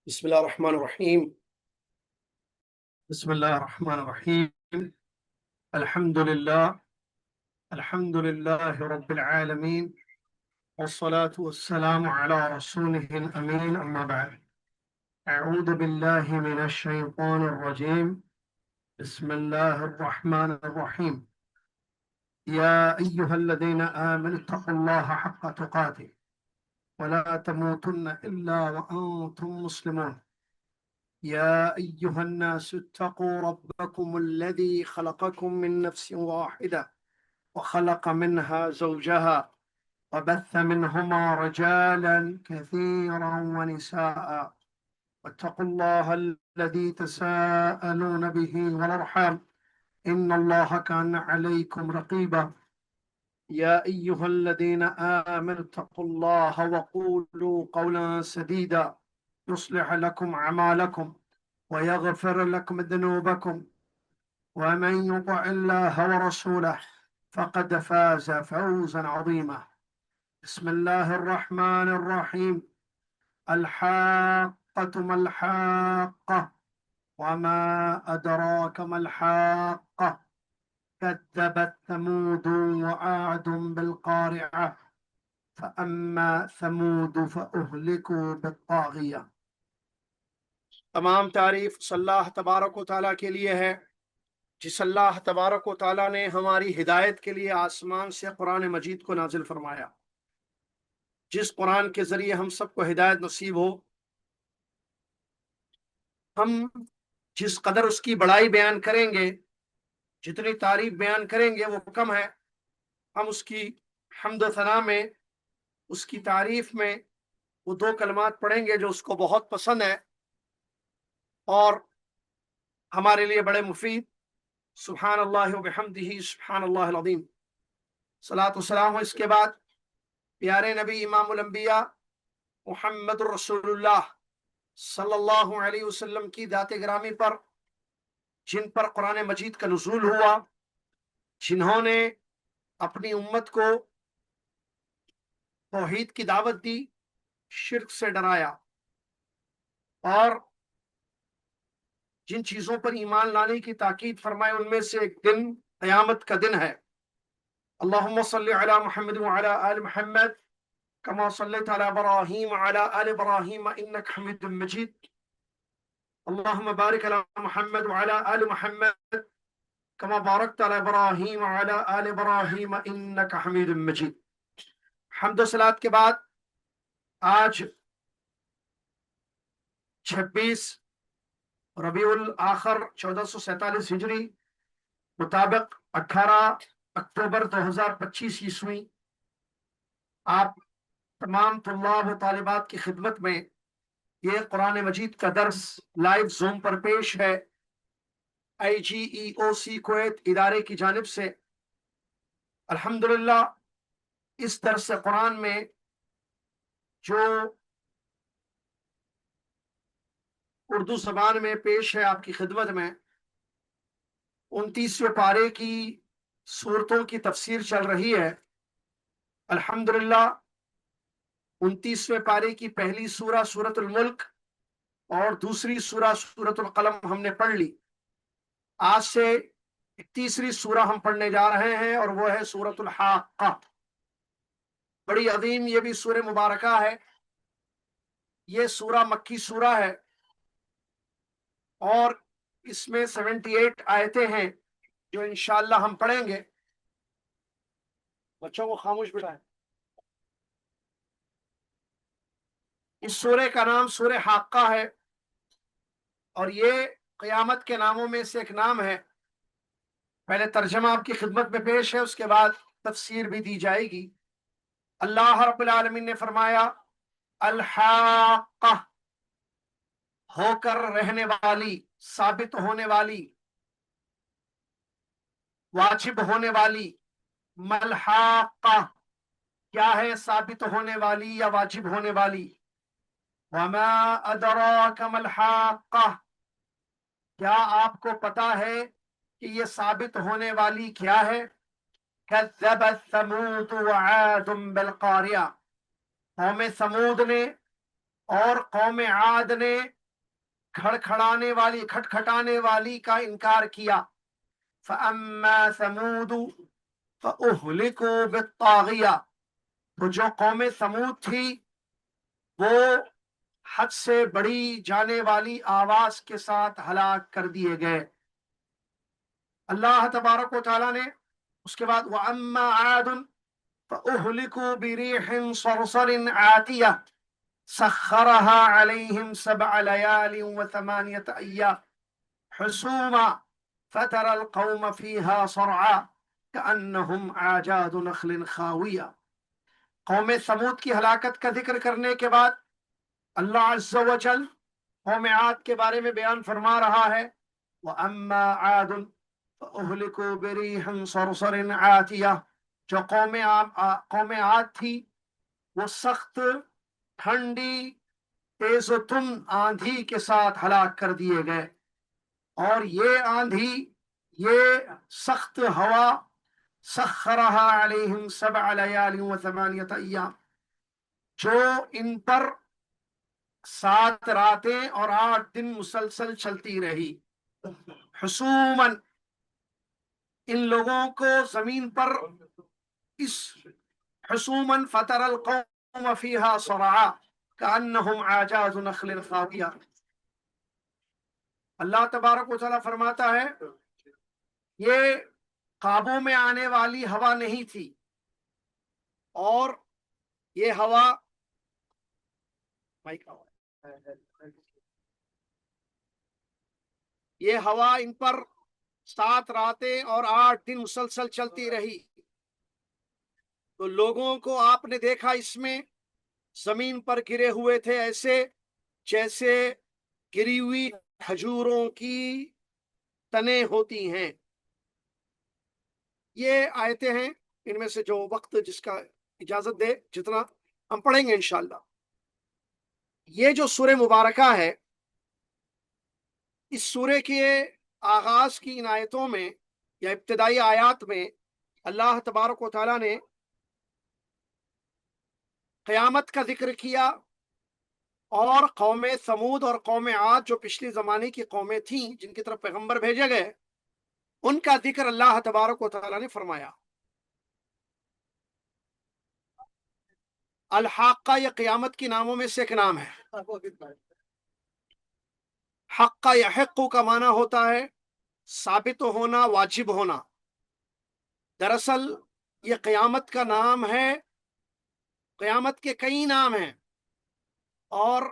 بسم الله الرحمن الرحيم. بسم الله الرحمن الرحيم. الحمد لله رب العالمين، والصلاة والسلام على رسوله الأمين، أما بعد. أعوذ بالله من الشيطان الرجيم. بسم الله الرحمن الرحيم. يا أيها الذين آمنوا اتقوا الله حق تقاته ولا تموتن إلا وأنتم مسلمون. يا أيها الناس اتقوا ربكم الذي خلقكم من نفس واحدة وخلق منها زوجها وبث منهما رجالا كثيرا ونساء، واتقوا الله الذي تساءلون به والأرحام إن الله كان عليكم رقيبا. يا أيها الذين آمنوا اتقوا الله وقولوا قولا سديدا يصلح لكم أعمالكم ويغفر لكم ذنوبكم، ومن يطع الله ورسوله فقد فاز فوزا عظيما. بسم الله الرحمن الرحيم. الحاقة ما الحاقة وما أدراك ما الحاقة كذبت ثمود وعاد بالقارعة فأما ثمود فأهلكوا بالطاغية. تمام تعریف اللہ تبارک و تعالیٰ کے لیے ہے، جس اللہ تبارک و تعالیٰ نے ہماری ہدایت کے لیے آسمان سے قرآن مجید کو نازل فرمایا، جس قرآن کے ذریعے ہم سب کو ہدایت نصیب ہو۔ ہم جس قدر اس کی بڑائی بیان کریں گے، جتنی تعریف بیان کریں گے وہ کم ہے۔ ہم اس کی حمد و ثنا میں، اس کی تعریف میں وہ دو کلمات پڑھیں گے جو اس کو بہت پسند ہے اور ہمارے لیے بڑے مفید۔ سبحان اللہ و بحمدہ، سبحان اللہ العظیم۔ صلاۃ و سلام اس کے بعد پیارے نبی امام الانبیاء محمد الرسول اللہ صلی اللہ علیہ وسلم کی ذات گرامی پر، جن پر قرآن مجید کا نزول ہوا، جنہوں نے اپنی امت کو توحید کی دعوت دی، شرک سے ڈرایا، اور جن چیزوں پر ایمان لانے کی تاکید فرمائے، ان میں سے ایک دن قیامت کا دن ہے۔ اللہم صلی علی محمد وعلی آل محمد کما صلیت علی ابراہیم وعلی آل ابراہیم انک حمید مجید۔ اللہم بارک علی محمد وعلی آل محمد کما بارکت علی ابراہیم وعلی آل ابراہیم انک حمید مجید۔ حمد و صلات کے بعد آج 26 ربیع الاخر 1447 ہجری مطابق 18 اکتوبر 2025 عیسوی، آپ تمام طلاب و طالبات کی خدمت میں یہ قرآن مجید کا درس لائیو زوم پر پیش ہے، IGEOC کویت ادارے کی جانب سے۔ الحمدللہ اس درس قرآن میں جو اردو زبان میں پیش ہے آپ کی خدمت میں، 29ویں پارے کی سورتوں کی تفسیر چل رہی ہے۔ الحمدللہ 29ویں پارے کی پہلی سورہ سورۃ الملک اور دوسری سورہ سورۃ القلم ہم نے پڑھ لی۔ آج سے ایک تیسری سورہ ہم پڑھنے جا رہے ہیں اور وہ ہے سورۃ الحاقہ۔ بڑی عظیم یہ بھی سورہ مبارکہ ہے۔ یہ سورہ مکی سورہ ہے اور اس میں 78 آیتیں ہیں جو انشاءاللہ ہم پڑھیں گے۔ بچوں کو خاموش بٹھائیں۔ اس سورہ کا نام سورہ حاقہ ہے اور یہ قیامت کے ناموں میں سے ایک نام ہے۔ پہلے ترجمہ آپ کی خدمت میں پیش ہے، اس کے بعد تفسیر بھی دی جائے گی۔ اللہ رب العالمین نے فرمایا الحاقہ، ہو کر رہنے والی، ثابت ہونے والی، واجب ہونے والی۔ ملحاقہ، کیا ہے ثابت ہونے والی یا واجب ہونے والی؟ وما ادراک ملحاقہ، کیا آپ کو پتا ہے کہ یہ ثابت ہونے والی کیا ہے؟ کذبت ثمود وعاد بالقاریہ، قوم ثمود نے اور قوم عاد نے کھٹکھٹانے والی کا انکار کیا. فَأَمَّا ثَمُودُ فَأُهْلِكُوا بِالطَّاغِيَةِ، تو جو قوم سمود تھی وہ حد سے بڑی جانے والی آواز کے ساتھ ہلاک کر دیے گئے. اللہ تبارک و تعالیٰ نے اس کے بعد وَأَمَّا عَادٌ فَأُهْلِكُوا بِرِيحٍ صَرْصَرٍ عَاتِيَةٍ سَخَّرَهَا عَلَيْهِمْ 7 لَيَالٍ و8 أَيَّامٍ حُسُومًا فَتَرَى الْقَوْمَ فِيهَا صَرْعَىٰ كَأَنَّهُمْ أَعْجَازُ نَخْلٍ خَاوِيَةٍ. قوم سمود کی ہلاکت کا ذکر کرنے کے بعد اللہ عز و جل قوم عاد کے بارے میں بیان فرما رہا ہے. وَأَمَّا عَادٌ فَأُهْلِكُوا بِرِيحٍ صَرْصَرٍ عَاتِيَةٍ، جو قوم عاد تھی وہ سخت ٹھنڈی تیز و تند آندھی کے ساتھ ہلاک کر دیے گئے. اور یہ آندھی، یہ سخت ہوا، سخرها علیہم 7 لیال و8 ایام، جو ان پر 7 راتیں اور 8 دن مسلسل چلتی رہی. حسوماً، ان لوگوں کو زمین پر اس حسوماً فتر القوم فیہا صرعا کأنہم اعجاز نخل خاویہ. اللہ تبارک و تعالیٰ فرماتا ہے یہ قابو میں آنے والی ہوا نہیں تھی، اور یہ ہوا ان پر 7 راتیں اور 8 دن مسلسل چلتی رہی. تو لوگوں کو آپ نے دیکھا اس میں زمین پر گرے ہوئے تھے، ایسے جیسے گری ہوئی کھجوروں کی تنیں ہوتی ہیں. یہ آیتیں ہیں، ان میں سے جو وقت جس کا اجازت دے جتنا ہم پڑھیں گے انشاءاللہ. یہ جو سورہ مبارکہ ہے، اس سورہ کے آغاز کی ان آیتوں میں یا ابتدائی آیات میں اللہ تبارک و تعالیٰ نے قیامت کا ذکر کیا، اور قوم سمود اور قوم عاد جو پچھلی زمانے کی قومیں تھیں جن کی طرف پیغمبر بھیجے گئے، ان کا ذکر اللہ تبارک و تعالیٰ نے فرمایا. الحاقہ یہ قیامت کی ناموں میں سے ایک نام ہے. حق یحق کا معنی ہوتا ہے ثابت ہونا، واجب ہونا. دراصل یہ قیامت کا نام ہے. قیامت کے کئی نام ہیں، اور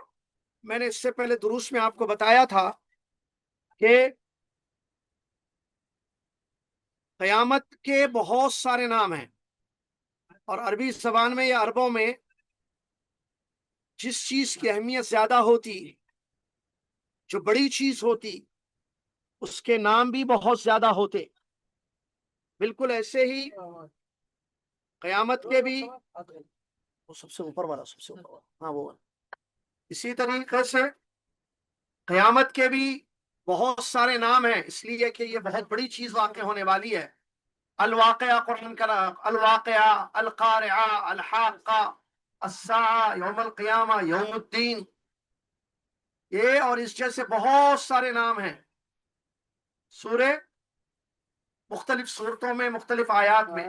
میں نے اس سے پہلے دروس میں آپ کو بتایا تھا کہ قیامت کے بہت سارے نام ہیں، اور عربی زبان میں یا عربوں میں جس چیز کی اہمیت زیادہ ہوتی، جو بڑی چیز ہوتی، اس کے نام بھی بہت زیادہ ہوتے. بالکل ایسے ہی قیامت کے بھی وہ سب سے اوپر والا، ہاں وہ اسی طریقے سے قیامت کے بھی بہت سارے نام ہیں، اس لیے کہ یہ بہت بڑی چیز واقع ہونے والی ہے. الواقعہ قرآن کا الواقعہ، القارعہ، الحاقہ، الساعہ، یوم القیامہ، یوم الدین، یہ اور اس جیسے بہت سارے نام ہیں. سورہ مختلف صورتوں میں، مختلف آیات میں.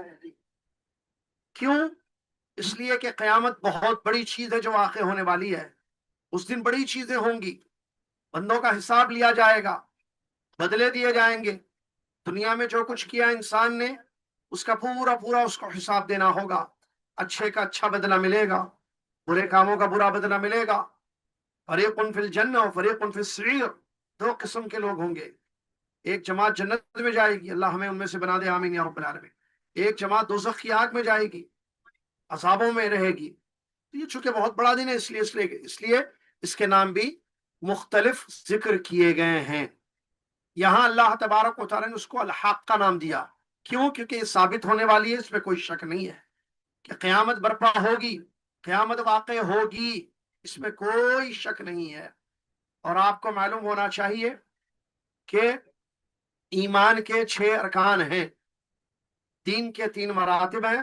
کیوں؟ اس لیے کہ قیامت بہت بڑی چیز ہے جو واقع ہونے والی ہے. اس دن بڑی چیزیں ہوں گی، بندوں کا حساب لیا جائے گا، بدلے دیے جائیں گے. دنیا میں جو کچھ کیا انسان نے، اس کا پورا پورا اس کو حساب دینا ہوگا. اچھے کا اچھا بدلہ ملے گا، برے کاموں کا برا بدلہ ملے گا. فریق فی الجنہ و فریق فی السعیر، 2 قسم کے لوگ ہوں گے. ایک جماعت جنت میں جائے گی، اللہ ہمیں ان میں سے بنا دے، آمین یا رب العالمین. ایک جماعت دوزخ کی آگ میں جائے گی، عذابوں میں رہے گی. یہ چونکہ بہت بڑا دن ہے، اس لیے اس کے نام بھی مختلف ذکر کیے گئے ہیں. یہاں اللہ تبارک و تعالیٰ نے اس کو الحاق کا نام دیا. کیوں؟ کیونکہ یہ ثابت ہونے والی ہے، اس میں کوئی شک نہیں ہے کہ قیامت برپا ہوگی، قیامت واقع ہوگی، اس میں کوئی شک نہیں ہے. اور آپ کو معلوم ہونا چاہیے کہ ایمان کے 6 ارکان ہیں، دین کے 3 مراتب ہیں: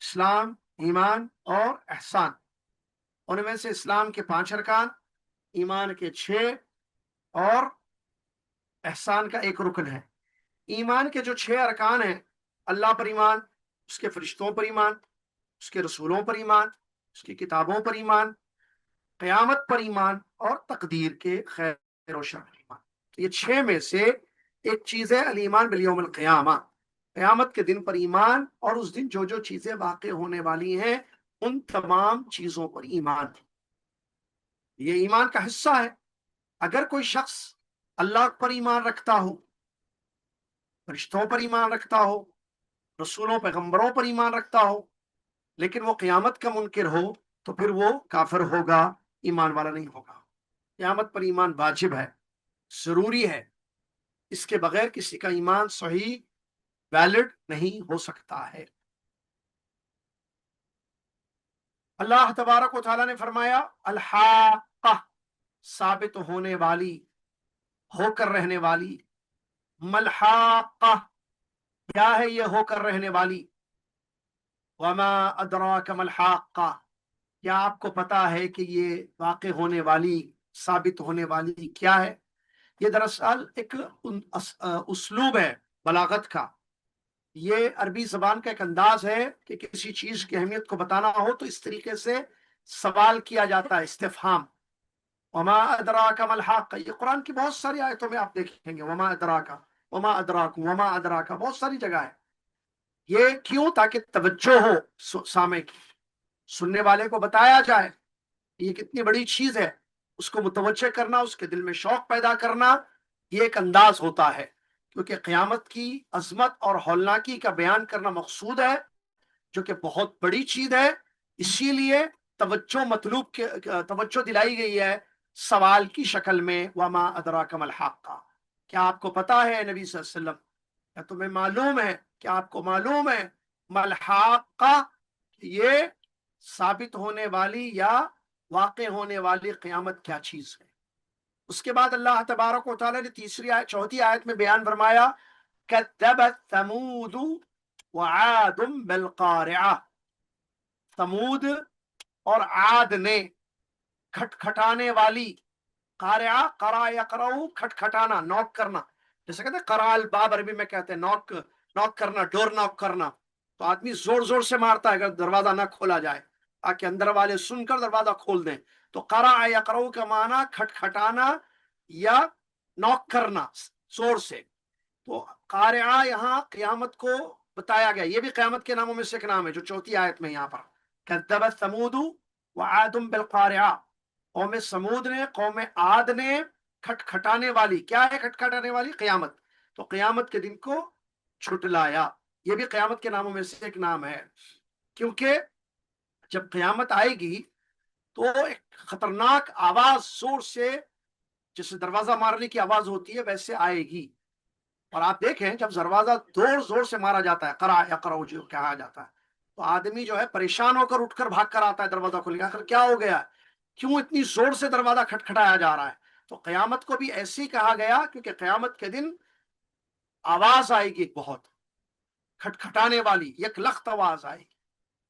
اسلام، ایمان اور احسان. ان میں سے اسلام کے 5 ارکان، ایمان کے 6 اور احسان کا 1 رکن ہے۔ ایمان کے جو 6 ارکان ہیں، اللہ پر ایمان، اس کے فرشتوں پر ایمان، اس کے رسولوں پر ایمان، اس کی کتابوں پر ایمان، قیامت پر ایمان اور تقدیر کے خیر و شر پر ایمان۔ یہ 6 میں سے ایک چیز ہے الایمان بالیوم القیامہ، قیامت کے دن پر ایمان، اور اس دن جو جو چیزیں واقع ہونے والی ہیں ان تمام چیزوں پر ایمان۔ یہ ایمان کا حصہ ہے۔ اگر کوئی شخص اللہ پر ایمان رکھتا ہو، فرشتوں پر ایمان رکھتا ہو، رسولوں پیغمبروں پر ایمان رکھتا ہو، لیکن وہ قیامت کا منکر ہو تو پھر وہ کافر ہوگا، ایمان والا نہیں ہوگا۔ قیامت پر ایمان واجب ہے، ضروری ہے، اس کے بغیر کسی کا ایمان صحیح ویلڈ نہیں ہو سکتا ہے۔ اللہ تبارک و تعالیٰ نے فرمایا الحاقہ، ثابت ہونے والی، ہو کر رہنے والی۔ ملحاقہ، کیا ہے یہ ہو کر رہنے والی؟ وما ادراک ملحاقہ، کیا آپ کو پتا ہے کہ یہ واقع ہونے والی، ثابت ہونے والی کیا ہے؟ یہ دراصل ایک اسلوب ہے بلاغت کا، یہ عربی زبان کا ایک انداز ہے کہ کسی چیز کی اہمیت کو بتانا ہو تو اس طریقے سے سوال کیا جاتا ہے، استفہام۔ وما ادراک ملحاقہ، یہ قرآن کی بہت ساری آیتوں میں آپ دیکھیں گے، وما ادراک، وما ادراک، وما ادراک، بہت ساری جگہ ہے۔ یہ کیوں؟ تاکہ توجہ ہو سامع کی، سننے والے کو بتایا جائے یہ کتنی بڑی چیز ہے، اس کو متوجہ کرنا، اس کے دل میں شوق پیدا کرنا، یہ ایک انداز ہوتا ہے، کیونکہ قیامت کی عظمت اور ہولناکی کا بیان کرنا مقصود ہے، جو کہ بہت بڑی چیز ہے۔ اسی لیے توجہ مطلوب کے توجہ دلائی گئی ہے سوال کی شکل میں، وما ادراک ملحاقہ، کیا آپ کو پتا ہے نبی صلی اللہ علیہ وسلم، کیا تمہیں معلوم ہے، کیا آپ کو معلوم ہے ملحاقہ، یہ ثابت ہونے والی یا واقع ہونے والی قیامت کیا چیز ہے؟ اس کے بعد اللہ تبارک و تعالیٰ نے چوتھی آیت میں بیان فرمایا کذبت ثمود وعاد بالقارعہ، ثمود اور عاد نے کھٹکھٹانے والی، قارعہ، قرا یقرؤ، کھٹکھٹانا، نوک کرنا، جیسے کہتے ہیں قرا الباب، عربی میں کہتے ہیں نوک کرنا، ڈور نوک کرنا، تو آدمی زور زور سے مارتا ہے اگر دروازہ نہ کھولا جائے تاکہ اندر والے سن کر دروازہ کھول دیں۔ تو قرا یقرؤ کا معنی کھٹکھٹانا یا نوک کرنا زور سے۔ تو قارعہ یہاں قیامت کو بتایا گیا، یہ بھی قیامت کے ناموں میں سے ایک نام ہے جو چوتھی آیت میں یہاں پر کذبت ثمود وعاد بالقارعہ، قوم سمود نے، قوم عاد نے کھٹکھٹانے والی، کیا ہے کھٹکھٹانے والی؟ قیامت۔ تو قیامت کے دن کو چھٹلایا، یہ بھی قیامت کے ناموں میں سے ایک نام ہے، کیونکہ جب قیامت آئے گی تو ایک خطرناک آواز زور سے، جیسے دروازہ مارنے کی آواز ہوتی ہے ویسے آئے گی، اور آپ دیکھیں جب دروازہ زور سے مارا جاتا ہے، قرع یقرؤ جو کہا جاتا ہے، تو آدمی جو ہے پریشان ہو کر اٹھ کر بھاگ کر آتا ہے دروازہ کھول کے، آخر کیا ہو گیا، کیوں اتنی زور سے دروازہ کھٹکھٹایا جا رہا ہے؟ تو قیامت کو بھی ایسے ہی کہا گیا کیونکہ قیامت کے دن آواز آئے گی، بہت کھٹکھٹانے والی، یک لخت آواز آئے گی،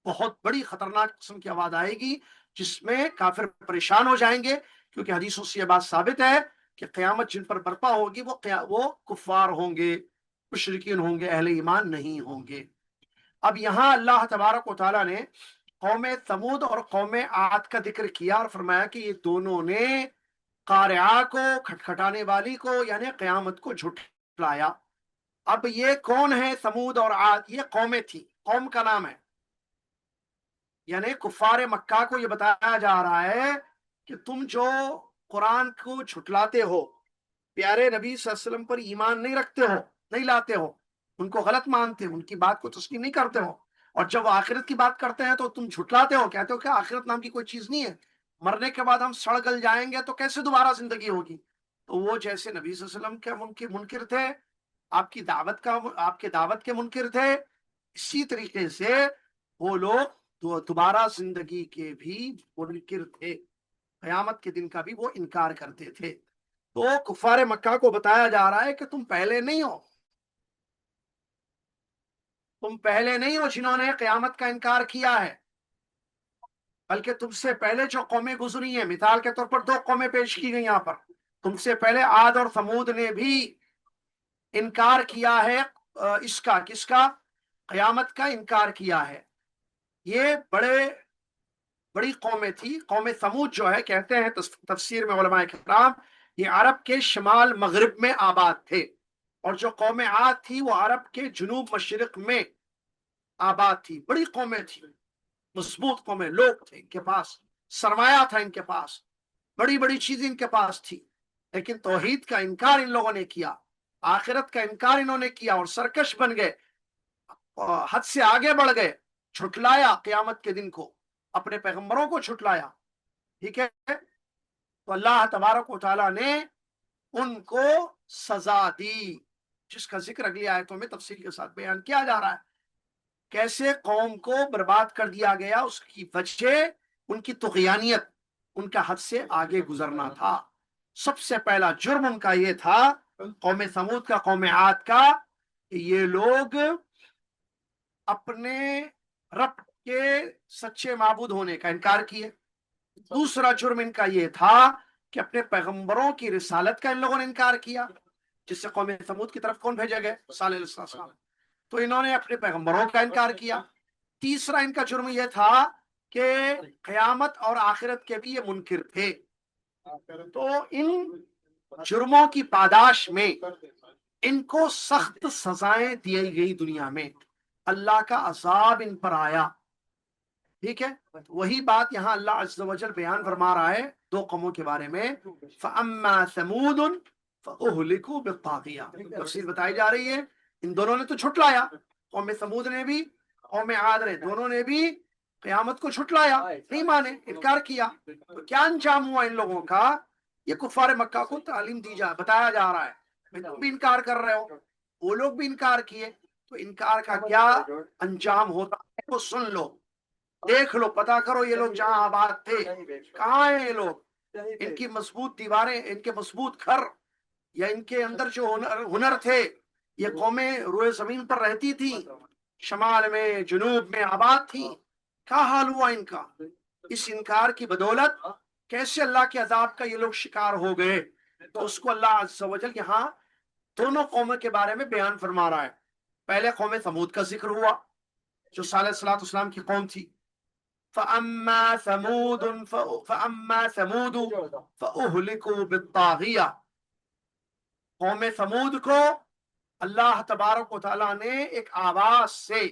بہت بڑی خطرناک قسم کی آواز آئے گی، جس میں کافر پریشان ہو جائیں گے، کیونکہ حدیثوں سے یہ بات ثابت ہے کہ قیامت جن پر برپا ہوگی وہ کفار ہوں گے، مشرکین ہوں گے، اہل ایمان نہیں ہوں گے۔ اب یہاں اللہ تبارک و تعالیٰ نے قوم ثمود اور قوم عاد کا ذکر کیا اور فرمایا کہ یہ دونوں نے قارعہ کو، کھٹکھٹانے والی کو، یعنی قیامت کو جھٹلایا۔ اب یہ کون ہے ثمود اور عاد؟ یہ قومیں تھی، قوم کا نام ہے، یعنی کفار مکہ کو یہ بتایا جا رہا ہے کہ تم جو قرآن کو جھٹلاتے ہو، پیارے نبی صلی اللہ علیہ وسلم پر ایمان نہیں رکھتے ہو، نہیں لاتے ہو، ان کو غلط مانتے ہو، ان کی بات کو تسلیم نہیں کرتے ہو، اور جب وہ آخرت کی بات کرتے ہیں تو تم جھٹلاتے ہو، کہتے ہو کہ آخرت نام کی کوئی چیز نہیں ہے، مرنے کے بعد ہم سڑ گل جائیں گے تو کیسے دوبارہ زندگی ہوگی؟ تو وہ جیسے نبی صلی اللہ علیہ وسلم کے منکر تھے، آپ کی دعوت کے منکر تھے، اسی طریقے سے وہ لوگ دوبارہ زندگی کے بھی منکر تھے، قیامت کے دن کا بھی وہ انکار کرتے تھے۔ تو کفار مکہ کو بتایا جا رہا ہے کہ تم پہلے نہیں ہو جنہوں نے قیامت کا انکار کیا ہے، بلکہ تم سے پہلے جو قومیں گزری ہیں، مثال کے طور پر 2 قومیں پیش کی گئی یہاں پر، تم سے پہلے عاد اور ثمود نے بھی انکار کیا ہے اس کا، کس کا؟ قیامت کا انکار کیا ہے۔ یہ بڑی قومیں تھی۔ قوم ثمود جو ہے، کہتے ہیں تفسیر میں علماء کرام، یہ عرب کے شمال مغرب میں آباد تھے، اور جو قوم عاد تھی وہ عرب کے جنوب مشرق میں آباد تھی۔ بڑی قومیں تھیں، مضبوط قومیں، لوگ تھے ان کے پاس، سرمایہ تھا ان کے پاس، بڑی بڑی چیزیں ان کے پاس تھی، لیکن توحید کا انکار ان لوگوں نے کیا، آخرت کا انکار انہوں نے کیا، اور سرکش بن گئے، حد سے آگے بڑھ گئے، جھٹلایا قیامت کے دن کو، اپنے پیغمبروں کو جھٹلایا۔ ٹھیک ہے، تو اللہ تبارک و تعالیٰ نے ان کو سزا دی، جس کا ذکر اگلی آیتوں میں تفصیل کے ساتھ بیان کیا جا رہا ہے۔ کیسے قوم کو برباد کر دیا گیا، اس کی وجہ ان کی طغیانیت، ان کا حد سے آگے گزرنا تھا۔ سب سے پہلا جرم ان کا یہ تھا، قوم ثمود کا، قوم عاد کا، کہ یہ لوگ اپنے رب کے سچے معبود ہونے کا انکار کیے۔ دوسرا جرم ان کا یہ تھا کہ اپنے پیغمبروں کی رسالت کا ان لوگوں نے انکار کیا، جس سے قوم ثمود کی طرف کون بھیجے گئے؟ صالح علیہ السلام۔ تو انہوں نے اپنے پیغمبروں کا انکار کیا۔ تیسرا ان کا جرم یہ تھا کہ قیامت اور آخرت کے بھی یہ منکر تھے۔ تو ان جرموں کی پاداش میں ان کو سخت سزائیں دی گئی دنیا میں، اللہ کا عذاب ان پر آیا۔ ٹھیک ہے، وہی بات یہاں اللہ عز و جل بیان فرما رہا ہے 2 قوموں کے بارے میں۔ فَأَمَّا ثَمُودٌ فَأُهْلِكُوا بِالطَّاغِيَةِ، تفصیل بتائی جا رہی ہے، ان دونوں نے تو جھٹلایا، قوم ثمود نے بھی، قوم عاد نے، دونوں نے بھی قیامت کو جھٹلایا، نہیں مانے، انکار کیا۔ تو کیا انجام ہوا ان لوگوں کا؟ یہ کفار مکہ کو تعلیم بتایا جا رہا ہے، تم بھی انکار کر رہے ہو، وہ لوگ بھی انکار کیے، تو انکار کا کیا انجام ہوتا ہے وہ سن لو، دیکھ لو، پتا کرو یہ لوگ جہاں آباد تھے کہاں ہیں، یہ لوگ، ان کی مضبوط دیواریں، ان کے مضبوط گھر، یا ان کے اندر جو ہنر تھے، یہ قومیں روئے زمین پر رہتی تھی، شمال میں، جنوب میں آباد تھی، کیا حال ہوا ان کا؟ اس انکار کی بدولت کیسے اللہ کے عذاب کا یہ لوگ شکار ہو گئے؟ تو اس کو اللہ عز و جل یہاں دونوں قوموں کے بارے میں بیان فرما رہا ہے۔ پہلے قوم ثمود کا ذکر ہوا، جو صالح علیہ السلام کی قوم تھی۔ فَأَمَّا ثَمُودٌ فَأُهْلِكُوا بِالطَّاغِيَةِ، قوم ثمود کو اللہ تبارک و تعالیٰ نے ایک آواز سے،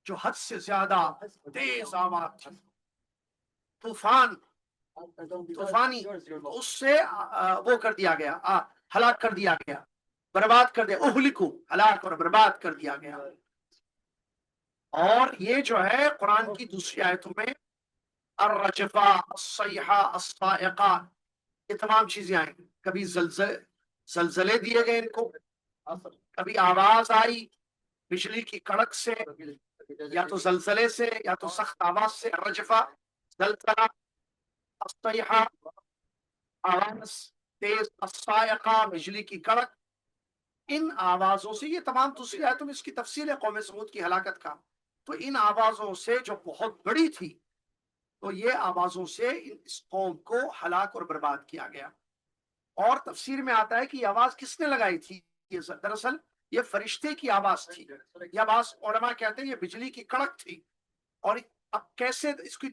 جو حد سے زیادہ تیز آواز تھی، طوفانی، اس سے وہ کر دیا گیا، ہلاک کر دیا گیا، برباد کر دیا، اہلکو، ہلاک اور برباد کر دیا گیا۔ اور یہ جو ہے قرآن کی دوسری آیتوں میں الرجفہ، الصیحہ، الصاعقہ، یہ تمام چیزیں آئیں، کبھی زلزلے دیے گئے ان کو، کبھی آواز آئی بجلی کی کڑک سے، یا تو زلزلے سے، یا تو سخت آواز سے، الرجفہ زلزلہ، الصیحہ آواز تیز، الصاعقہ بجلی کی کڑک، ان آوازوں سے، یہ تمام دوسری آیتوں میں اس کی تفصیل ہے قوم ثمود کی ہلاکت کا۔ تو ان آوازوں سے جو بہت بڑی تھی، تو یہ آوازوں سے اس قوم کو ہلاک اور برباد کیا گیا۔ اور تفسیر میں آتا ہے کہ یہ آواز کس نے لگائی تھی؟ دراصل یہ فرشتے کی آواز تھی، یہ آواز علماء کہتے ہیں یہ بجلی کی کڑک تھی۔ اور اب کیسے اس کی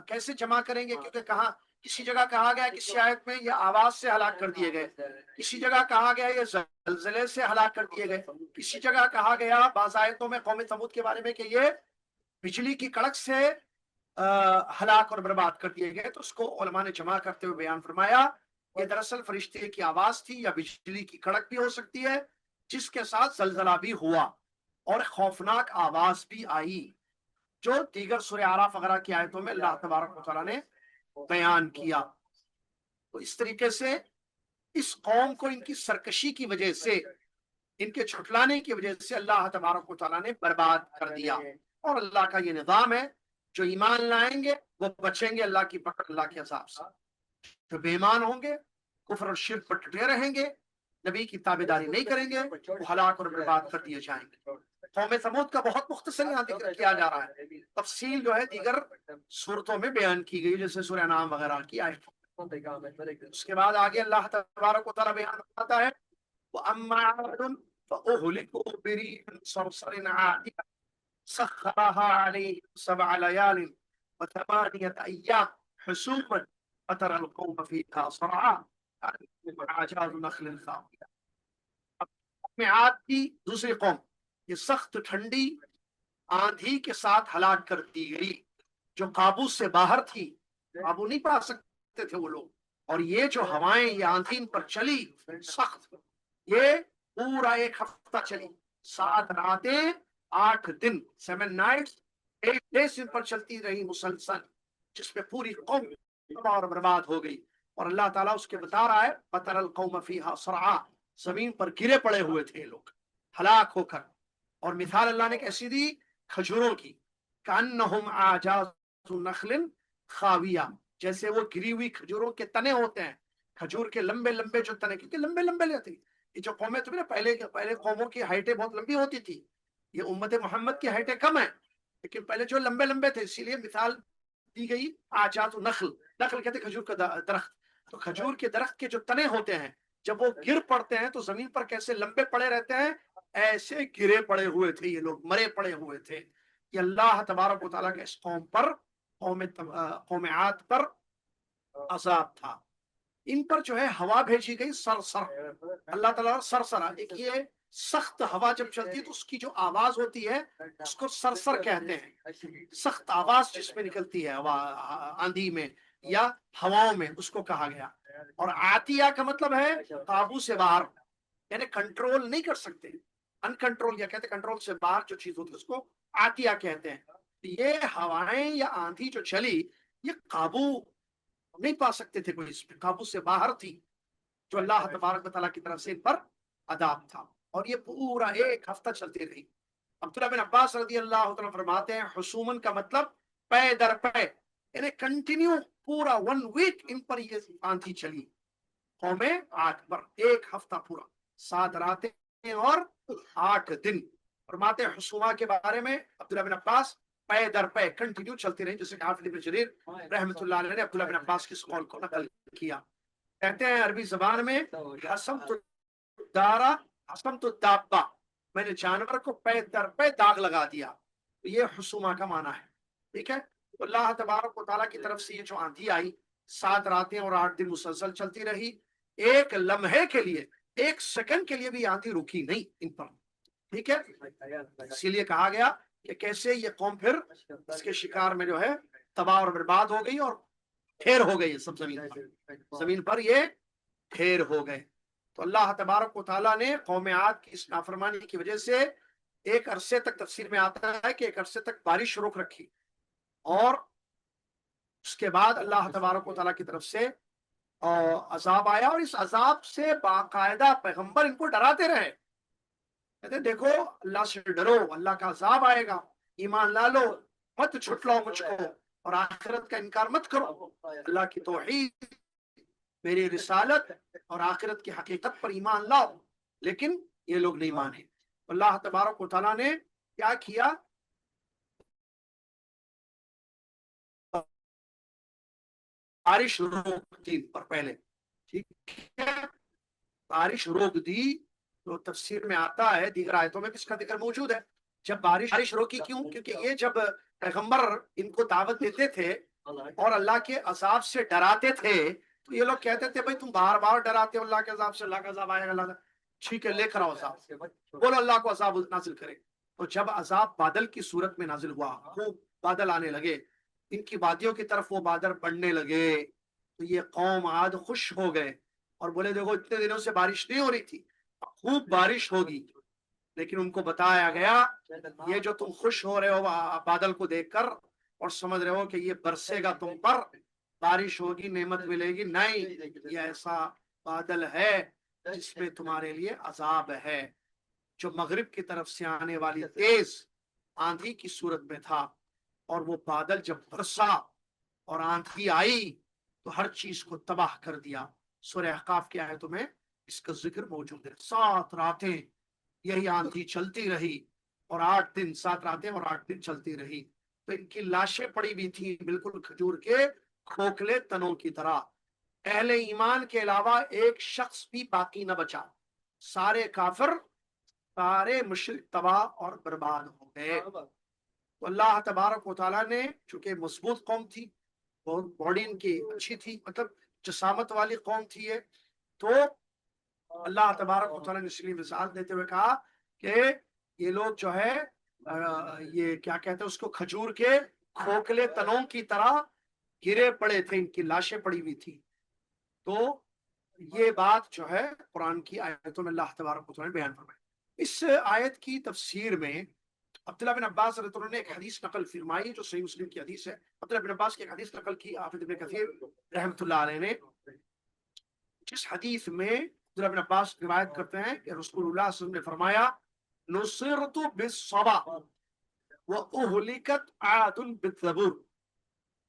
کیسے جمع کریں گے؟ کیونکہ کہاں، کسی جگہ کہا گیا، کسی آیت میں یہ آواز سے ہلاک کر دیے گئے، کسی جگہ کہا گیا یہ زلزلے سے ہلاک کر دیے گئے، کسی جگہ کہا گیا بعض آیتوں میں قوم ثمود کے بارے میں کہ یہ بجلی کی کڑک سے ہلاک اور برباد کر دیے گئے۔ تو اس کو علماء نے جمع کرتے ہوئے بیان فرمایا یہ دراصل فرشتے کی آواز تھی، یا بجلی کی کڑک بھی ہو سکتی ہے، جس کے ساتھ زلزلہ بھی ہوا اور خوفناک آواز بھی آئی، جو دیگر سورہ اعراف وغیرہ کی آیتوں میں اللہ تبارک و تعالیٰ نے بیان کیا۔ تو اس طریقے سے اس قوم کو ان کی سرکشی کی وجہ سے، ان کے چھٹلانے کی وجہ سے اللہ تبارک و تعالیٰ نے برباد کر دیا۔ اور اللہ کا یہ نظام ہے، جو ایمان لائیں گے وہ بچیں گے اللہ کی پکڑ، اللہ کے عذاب سے، جو بے ایمان ہوں گے، کفر اور شرک پر ڈٹے رہیں گے، نبی کی تابعداری نہیں کریں گے، وہ ہلاک اور برباد کر دیے جائیں گے۔ قوم سمود کا بہت مختصر یہاں ذکر کیا جا رہا ہے، تفصیل جو ہے دیگر صورتوں میں بیان کی گئی جیسے سورہ انعام وغیرہ کی آیت۔ اس کے بعد آگے اللہ تبارک و تعالیٰ بیان کرتا ہے وَأَمَّا عَادٌ فَأُهْلِكُوا بِرِيحٍ صَرْصَرٍ عَاتِيَةٍ سَخَّرَهَا عَلَيْهِمْ 7 لَيَالٍ و8 أَيَّامٍ حُسُومًا فَتَرَى الْقَوْمَ فِيهَا صَرْعَىٰ كَأَنَّهُمْ أَعْجَازُ نَخْلٍ خَاوِيَةٍ۔ اب میں عاد کی دوسری قوم یہ سخت ٹھنڈی آندھی کے ساتھ ہلاک کر دی گئی، جو قابو سے باہر تھی، قابو نہیں پا سکتے تھے وہ لوگ، اور یہ جو ہوائیں یہ آندھی ان پر چلی سخت، یہ پورا 1 ہفتہ چلی، 7 راتیں 8 دن، 7 nights 8 days ان پر چلتی رہی مسلسل، جس میں پوری قوم تباہ اور برباد ہو گئی۔ اور اللہ تعالیٰ اس کے بتا رہا ہے فَتَرَى الْقَوْمَ فِيهَا صَرْعَىٰ، زمین پر گرے پڑے ہوئے تھے لوگ ہلاک ہو کر۔ اور مثال اللہ نے کیسی دی؟ کھجوروں کی، کَأَنَّهُمْ أَعْجَازُ نَخْلٍ خَاوِيَةٍ، جیسے وہ گری ہوئی کھجوروں کے تنے ہوتے ہیں، کھجور کے لمبے لمبے جو تنے، کیونکہ لمبے لمبے لیتے، یہ جو قومیں تمہیں پہلے قوموں کی ہائٹیں بہت لمبی ہوتی تھی، یہ امت محمد کی ہائٹیں کم ہیں، لیکن پہلے جو لمبے لمبے تھے، اسی لیے مثال دی گئی آجات نخل، نخل کہتے کھجور کا درخت، تو کھجور کے درخت کے جو تنے ہوتے ہیں جب وہ گر پڑتے ہیں تو زمین پر کیسے لمبے پڑے رہتے ہیں، ایسے گرے پڑے ہوئے تھے یہ لوگ، مرے پڑے ہوئے تھے۔ یہ اللہ تبارک و تعالیٰ کے اس قوم پر، قوم عاد پر عذاب تھا۔ ان پر جو ہے ہوا بھیجی گئی سرسر، اللہ تعالیٰ سرسرا، ایک یہ سخت ہوا جب چلتی ہے تو اس کی جو آواز ہوتی ہے اس کو سرسر کہتے ہیں، سخت آواز جس میں نکلتی ہے ہوا آندھی میں یا ہواؤں میں، اس کو کہا گیا۔ اور عاتیہ کا مطلب ہے قابو سے باہر، یعنی کنٹرول نہیں کر سکتے، ان کنٹرول، یا کہتے کنٹرول سے باہر جو چیز ہوتی ہے اس کو عاتیہ کہتے ہیں۔ یہ ہوائیں یا آندھی جو چلی یہ قابو نہیں پا سکتے تھے کوئی، اس پہ قابو سے باہر تھی، جو اللہ تبارک و تعالیٰ کی طرف سے ان پر عذاب تھا، اور یہ پورا 1 ہفتہ چلتی رہی۔ عبداللہ بن عباس رضی اللہ عنہ فرماتے ہیں حسومن کا مطلب پے در پے، یعنی کنٹینیو پورا 1 week ان پر یہ آندھی چلی، قوم عاد پر 1 ہفتہ پورا، 7 راتیں اور 8 دن۔ فرماتے ہیں حسومہ کے بارے میں عبداللہ بن عباس پے در پے کنٹینیو چلتی رہی، جیسے کہ حافظ ابن جریر رحمۃ اللہ علیہ نے عبداللہ بن عباس کی اس قول کو نقل کیا۔ کہتے ہیں عربی زبان میں حسمت الدارا حسمت الدابہ، میں نے جانور کو پے در پے داغ لگا دیا، تو یہ حسومہ کا معنی ہے، ٹھیک ہے۔ اللہ تبارک و تعالیٰ کی طرف سے یہ جو آندھی آئی 7 راتیں اور 8 دن مسلسل چلتی رہی، ایک لمحے کے لیے، 1 سیکنڈ کے لیے بھی آندھی رکی نہیں ان پر، ٹھیک ہے۔ اسی لیے کہا گیا کہ کیسے یہ قوم پھر اس کے شکار میں جو ہے تباہ اور برباد ہو گئی اور ڈھیر ہو گئی سب زمین پر یہ ڈھیر ہو گئے۔ تو اللہ تبارک و تعالیٰ نے قوم عاد کی اس نافرمانی کی وجہ سے ایک عرصے تک، تفسیر میں آتا ہے کہ 1 عرصے تک بارش روک رکھی، اور اس کے بعد اللہ تبارک و تعالیٰ کی طرف سے عذاب آیا، اور اس عذاب سے باقاعدہ پیغمبر ان کو ڈراتے رہے، کہتے دیکھو اللہ سے ڈرو، اللہ کا عذاب آئے گا، ایمان لا لو، مت جھٹلاؤ مجھ کو، اور آخرت کا انکار مت کرو، اللہ کی توحید، میری رسالت اور آخرت کی حقیقت پر ایمان لاؤ۔ لیکن یہ لوگ نہیں مانے۔ اللہ تبارک و تعالیٰ نے کیا کیا؟ بارش روک دی پر پہلے، ٹھیک ہے، بارش روک دی، تو تفسیر میں آتا ہے، دیگر آیتوں میں بھی اس کا ذکر موجود ہے، جب بارش روکی کیوں؟ کیونکہ یہ جب پیغمبر ان کو دعوت دیتے تھے اور اللہ کے عذاب سے ڈراتے تھے تو یہ لوگ کہتے تھے بھائی تم بار بار ڈراتے ہو اللہ کے عذاب سے، اللہ کا عذاب آئے گا، اللہ ٹھیک ہے لے کر آؤ عذاب، بولو اللہ کو عذاب نازل کرے۔ تو جب عذاب بادل کی صورت میں نازل ہوا، خوب بادل آنے لگے، ان کی وادیوں کی طرف وہ بادل بڑھنے لگے، تو یہ قوم عاد خوش ہو گئے اور بولے دیکھو اتنے دنوں سے بارش نہیں ہو رہی تھی، خوب بارش ہوگی۔ لیکن ان کو بتایا گیا یہ جو تم خوش ہو رہے ہو بادل کو دیکھ کر اور سمجھ رہے ہو کہ یہ برسے گا تم پر، بارش ہوگی، نعمت ملے گی، نہیں، یہ ایسا بادل ہے جس میں تمہارے لیے عذاب ہے، جو مغرب کی طرف سے آنے والی تیز آندھی کی صورت میں تھا، اور وہ بادل جب برسا اور آندھی آئی تو ہر چیز کو تباہ کر دیا۔ سورہ احقاف کی آیتوں میں اس کا ذکر موجود ہے، 7 راتیں یہی آندھی چلتی رہی، اور 8 دن 7 راتیں اور 8 دن چلتی رہی. تو ان کی لاشیں پڑی ہوئی تھی بالکل کھجور کے کھوکھلے تنوں کی طرح. اہل ایمان کے علاوہ ایک شخص بھی باقی نہ بچا. سارے کافر، سارے مشرک تباہ اور برباد ہو گئے. تو اللہ تبارک و تعالیٰ نے، چونکہ مضبوط قوم تھی، بہت باڈی ان کی اچھی تھی، مطلب جسامت والی قوم تھی یہ، تو اللہ تبارک و تعالیٰ نے اس لیے مثال دیتے ہوئے کہا کہ یہ لوگ جو ہے یہ کیا کہتے ہیں اس کو، کھجور کے کھوکھلے تنوں کی طرح گرے پڑے تھے، ان کی لاشیں پڑی ہوئی تھی. تو یہ بات جو ہے قرآن کی آیتوں میں اللہ تبارک و تعالیٰ نے بیان فرمائی. اس آیت کی تفسیر میں عبداللہ بن عباس رضی اللہ عنہ نے ایک حدیث نقل فرمائی جو صحیح مسلم کی حدیث ہے. عبداللہ بن عباس کی ایک حدیث نقل کی حافظ ابن کثیر رحمۃ اللہ علیہ نے، جس حدیث میں عبداللہ بن عباس روایت کرتے ہیں کہ رسول اللہ صلی اللہ علیہ وسلم نے فرمایا نصرت بالصبا واہلکت عاد بالزبور.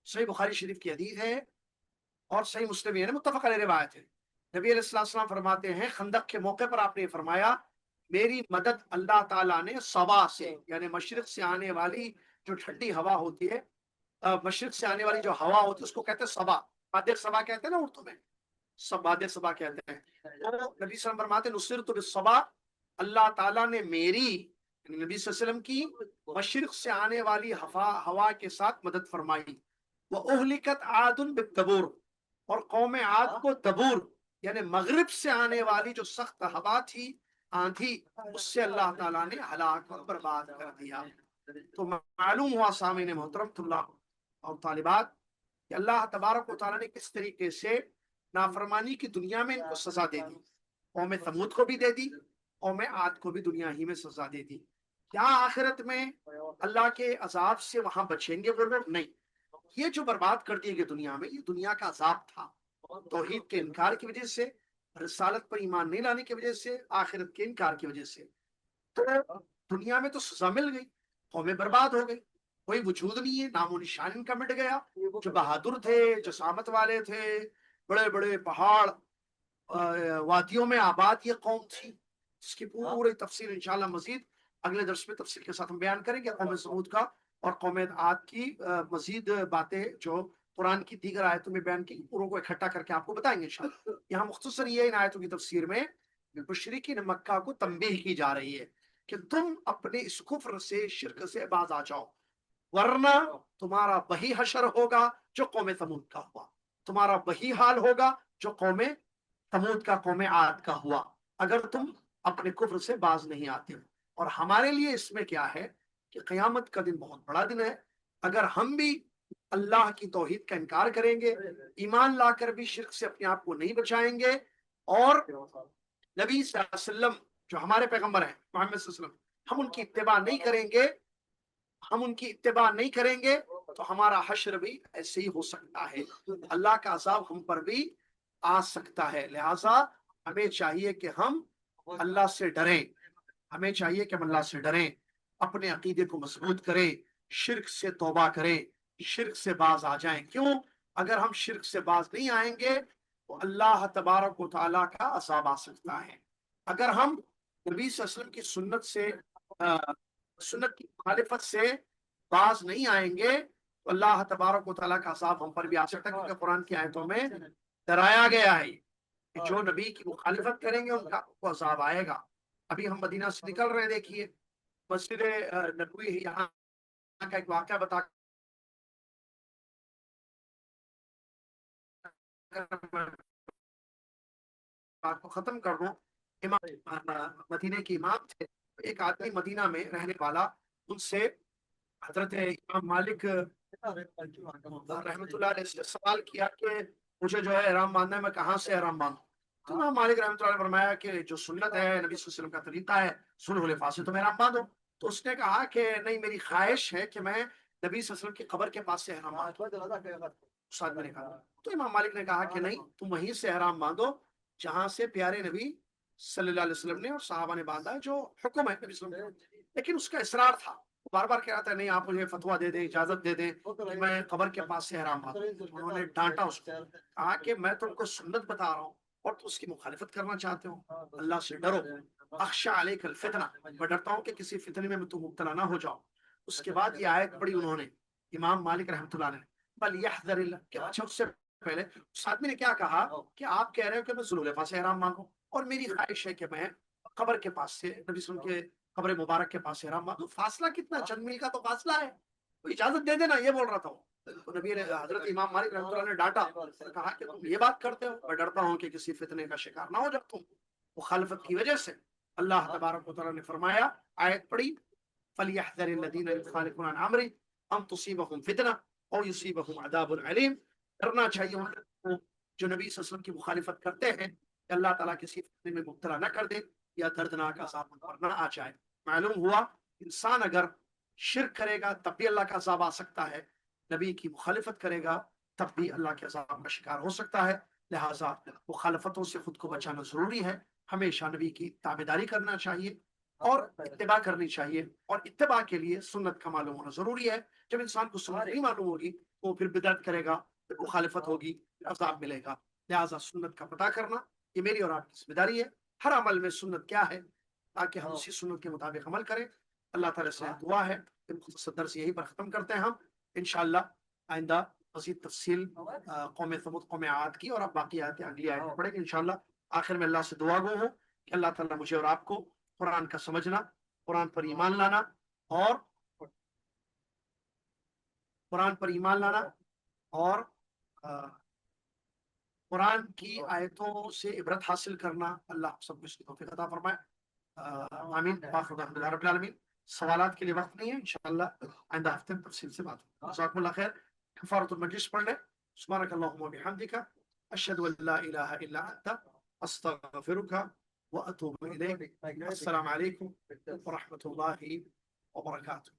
صحیح بخاری شریف کی حدیث ہے اور صحیح مسلم یعنی متفق علیہ روایت ہے. نبی علیہ السلام فرماتے ہیں خندق کے موقع پر آپ نے فرمایا میری مدد اللہ تعالیٰ نے صبا سے، یعنی مشرق سے آنے والی جو ٹھنڈی ہوا ہوتی ہے، مشرق سے آنے والی جو ہوا ہوتی ہے اس کو کہتے ہیں صبا. بادر صبا کہتے ہیں نا اردو میں، سب بادر صبا کہتے ہیں. تو نبی صلی اللہ علیہ وسلم فرماتے ہیں نصرت بالصبا، اللہ تعالیٰ نے میری، یعنی نبی صلی اللہ علیہ وسلم کی مشرق سے آنے والی ہوا کے ساتھ مدد فرمائی. وَأُهْلِكَتْ عَادٌ بِالدَّبُورِ، اور قوم عاد کو دبور یعنی مغرب سے آنے والی جو سخت ہوا تھی، آندھی، اس سے اللہ تعالیٰ نے ہلاک اور برباد کر دیا. تو معلوم ہوا سامعین محترم اللہ اور طالبات کہ اللہ تبارک و تعالیٰ نے کس طریقے سے نافرمانی کی دنیا میں ان کو سزا دے دی. قوم ثمود کو بھی دے دی، قوم عاد کو بھی دنیا ہی میں سزا دے دی. کیا آخرت میں اللہ کے عذاب سے وہاں بچیں گے وہ لوگ؟ نہیں. یہ جو برباد کر دیے گئے دنیا میں، یہ دنیا کا عذاب تھا، توحید کے انکار کی وجہ سے، رسالت پر ایمان نہیں لانے کی وجہ سے، آخرت کے انکار کی وجہ سے. تو دنیا میں تو سزا مل گئی، قومیں برباد ہو گئی، کوئی وجود نہیں ہے، نام و نشان ان کا مٹ گیا. جو بہادر تھے، جسامت والے تھے، بڑے بڑے پہاڑ وادیوں میں آباد یہ قوم تھی، اس کی پوری تفصیل انشاءاللہ مزید اگلے درس میں تفصیل کے ساتھ ہم بیان کریں گے. قوم سمود کا اور قوم عاد کی مزید باتیں جو قرآن کی دیگر آیتوں میں بیان کی، پوروں کو اکٹھا کر کے آپ کو بتائیں گے انشاءاللہ. یہاں مختصر یہ ان آیتوں کی تفسیر میں مشرکین مکہ کو تنبیہ کی جا رہی ہے کہ تم اپنے اس کفر سے، شرک سے باز آ جاؤ، ورنہ تمہارا وہی حشر ہوگا جو قوم ثمود کا ہوا، تمہارا وہی حال ہوگا جو قوم ثمود کا، قوم عاد کا ہوا، اگر تم اپنے کفر سے باز نہیں آتے ہو. اور ہمارے لیے اس میں کیا ہے کہ قیامت کا دن بہت بڑا دن ہے. اگر ہم بھی اللہ کی توحید کا انکار کریں گے، ایمان لا کر بھی شرک سے اپنے آپ کو نہیں بچائیں گے، اور نبی صلی اللہ علیہ وسلم جو ہمارے پیغمبر ہیں محمد صلی اللہ علیہ وسلم، ہم ان کی اتباع نہیں کریں گے، ہم ان کی اتباع نہیں کریں گے، تو ہمارا حشر بھی ایسے ہی ہو سکتا ہے، اللہ کا عذاب ہم پر بھی آ سکتا ہے. لہٰذا ہمیں چاہیے کہ ہم اللہ سے ڈریں، ہمیں چاہیے کہ ہم اللہ سے ڈریں، اپنے عقیدے کو مضبوط کریں، شرک سے توبہ کریں، شرک سے باز آ جائیں. کیوں؟ اگر ہم شرک سے باز نہیں آئیں گے تو اللہ تبارک و تعالیٰ کا عذاب آ سکتا ہے. اگر ہم نبی صلی اللہ علیہ وسلم کی سنت سے، سنت کی مخالفت سے باز نہیں آئیں گے تو اللہ تبارک و تعالیٰ کا عذاب ہم پر بھی آ سکتا ہے، کیونکہ قرآن کی آیتوں میں ڈرایا گیا ہے کہ جو نبی کی مخالفت کریں گے ان کا کو عذاب آئے گا. ابھی ہم مدینہ سے نکل رہے ہیں، دیکھیے مسجد نبوی یہاں کا ایک واقعہ بتا کر بات کو ختم کر دوں. امام مدینہ کے امام تھے، ایک آدمی مدینہ میں رہنے والا، ان سے حضرت امام مالک رحمۃ اللہ علیہ سے سوال کیا کہ مجھے جو ہے احرام باندھنا ہے، میں کہاں سے احرام باندھوں؟ تو امام مالک رحمۃ اللہ نے فرمایا کہ جو سنت ہے، نبی صلی اللہ علیہ وسلم کا طریقہ ہے، سلح الفا سے تم احرام باندھو. تو اس نے کہا کہ نہیں، میری خواہش ہے کہ میں نبی صلی اللہ علیہ وسلم کی قبر کے پاس سے احرام باندھوں. اس آدمی نے کہا، تو امام مالک نے کہا کہ نہیں، تم وہیں سے احرام باندھو جہاں سے پیارے نبی صلی اللہ علیہ وسلم نے اور صحابہ نے باندھا ہے، جو حکم ہے نبی صلی اللہ علیہ وسلم. لیکن اس کا اصرار تھا، بار بار کہہ رہا تھا نہیں آپ مجھے فتویٰ دے دیں، اجازت دے دیں کہ میں قبر کے پاس سے احرام باندھوں. انہوں نے ڈانٹا اس کو، کہا کہ میں تم کو سنت بتا رہا ہوں، اور تو اس کی مخالفت کرنا چاہتے ہو، اللہ سے ڈرو. اخشى عليك الفتنہ، میں ڈرتا ہوں کہ کسی فتنے میں تو مبتلا نہ ہو جاؤ. اس کے بعد یہ آیت پڑھی انہوں نے، امام مالک رحمۃ اللہ علیہ، بل يحذر اللہ کہ اچھا اس سے پہلے اس آدمی نے کیا کہا کہ آپ کہہ رہے ہو کہ میں ذوالحلیفہ سے احرام مانگوں، اور میری خواہش ہے کہ میں قبر کے پاس سے نبی صلی اللہ علیہ وسلم کے قبر مبارک کے پاس سے احرام مانگوں. فاصلہ کتنا، چند میل کا تو فاصلہ ہے، تو اجازت دے دینا، یہ بول رہا تھا. تو نبی نے، حضرت امام مالک رحمۃ اللہ نے ڈانٹا، کہا کہ تم یہ بات کرتے ہو، میں ڈرتا ہوں کہ کسی فتنے کا شکار نہ ہو جب تم مخالفت کی وجہ سے. اللہ تبارک و تعالیٰ نے فرمایا، آیت پڑھی، فَلْيَحْذَرِ الَّذِينَ يُخَالِفُونَ عَنْ أَمْرِهِ أَن تُصِيبَهُمْ فِتْنَةٌ أَوْ يُصِيبَهُمْ عَذَابٌ أَلِيمٌ. ڈرنا چاہیے ان کو جو نبی صلی اللہ علیہ وسلم کی مخالفت کرتے ہیں کہ اللہ تعالیٰ کسی فتنے میں مبتلا نہ کر دے یا دردناک عذاب ان پر نہ آ جائے. معلوم ہوا انسان اگر شرک کرے گا تب بھی اللہ کا عذاب آ سکتا ہے، نبی کی مخالفت کرے گا تب بھی اللہ کے عذاب کا شکار ہو سکتا ہے. لہٰذا مخالفتوں سے خود کو بچانا ضروری ہے، ہمیشہ نبی کی تابعداری کرنا چاہیے اور اتباع کرنی چاہیے. اور اتباع کے لیے سنت کا معلوم ہونا ضروری ہے. جب انسان کو سنت نہیں معلوم ہوگی تو پھر بدعت کرے گا، پھر مخالفت ہوگی، پھر عذاب ملے گا. لہٰذا سنت کا پتہ کرنا یہ میری اور آپ کی ذمہ داری ہے. ہر عمل میں سنت کیا ہے تاکہ ہم اسی سنت کے مطابق عمل کریں. اللہ تعالیٰ سے دعا ہے کہ مختصر درس یہی پر ختم کرتے ہیں ہم انشاءاللہ. آئندہ مزید تفصیل قوم ثمود قوم عاد کی اور اب باقی آیتیں اگلی آیت پڑھیں گے انشاءاللہ. آخر میں اللہ سے دعا گو ہوں کہ اللہ تعالیٰ مجھے اور آپ کو قرآن کا سمجھنا، قرآن پر ایمان لانا اور قرآن پر ایمان لانا اور قرآن کی آیتوں سے عبرت حاصل کرنا، اللہ سب کو اس کی توفیق عطا فرمائے. آمین. الحمد للہ رب العالمین. سوالات کے لیے وقت نہیں ہے، انشاءاللہ آئندہ ہفتے میں تفصیل سے بات ہوگی. جزاکم اللہ خیر. کفارۃ المجلس پڑھ لیں. سبحانک اللہم وبحمدک، اشہد ان لا الہ الا انت، استغفرک واتوب الیک. السلام علیکم ورحمۃ اللہ وبرکاتہ.